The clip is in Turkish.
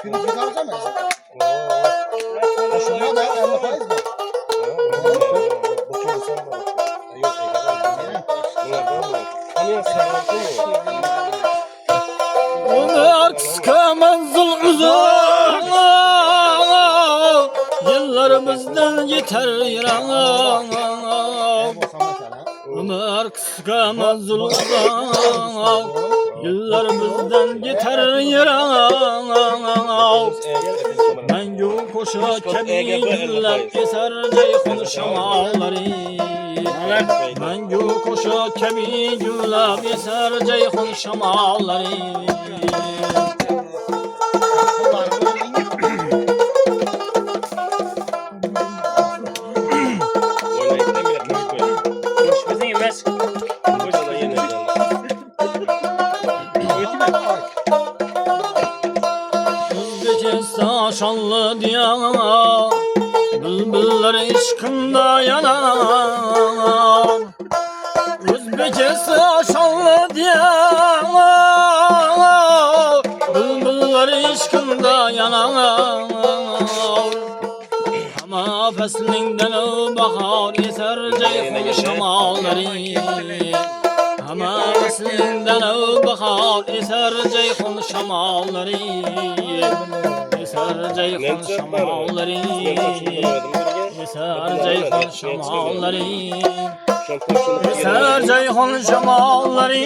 Şunu çıkaracağım ben. Şuna da 50 faiz mi? Bu kim sen bana? Yok, Ömer kıska menzil uzun, yıllarımızdan yeter yıran. Ömer kıska menzil uzun, yıllarımızdan yeter yıran. Ben yok koşa kemi güllep keser ceyhun şamalları. Ben yok koşa kemi güllep keser ceyhun şamalları. Özbekistan şanlı diyar, bülbüller aşkında yanar. Özbekistan şanlı diyar, bülbüller aşkında yanar. Ama faslinden bahar eser ceyhun şamalları. Ama faslinden bahar eser ceyhun şamalları. Eser ceyhun şamalları. Eser ceyhun şamalları. Eser ceyhun şamalları.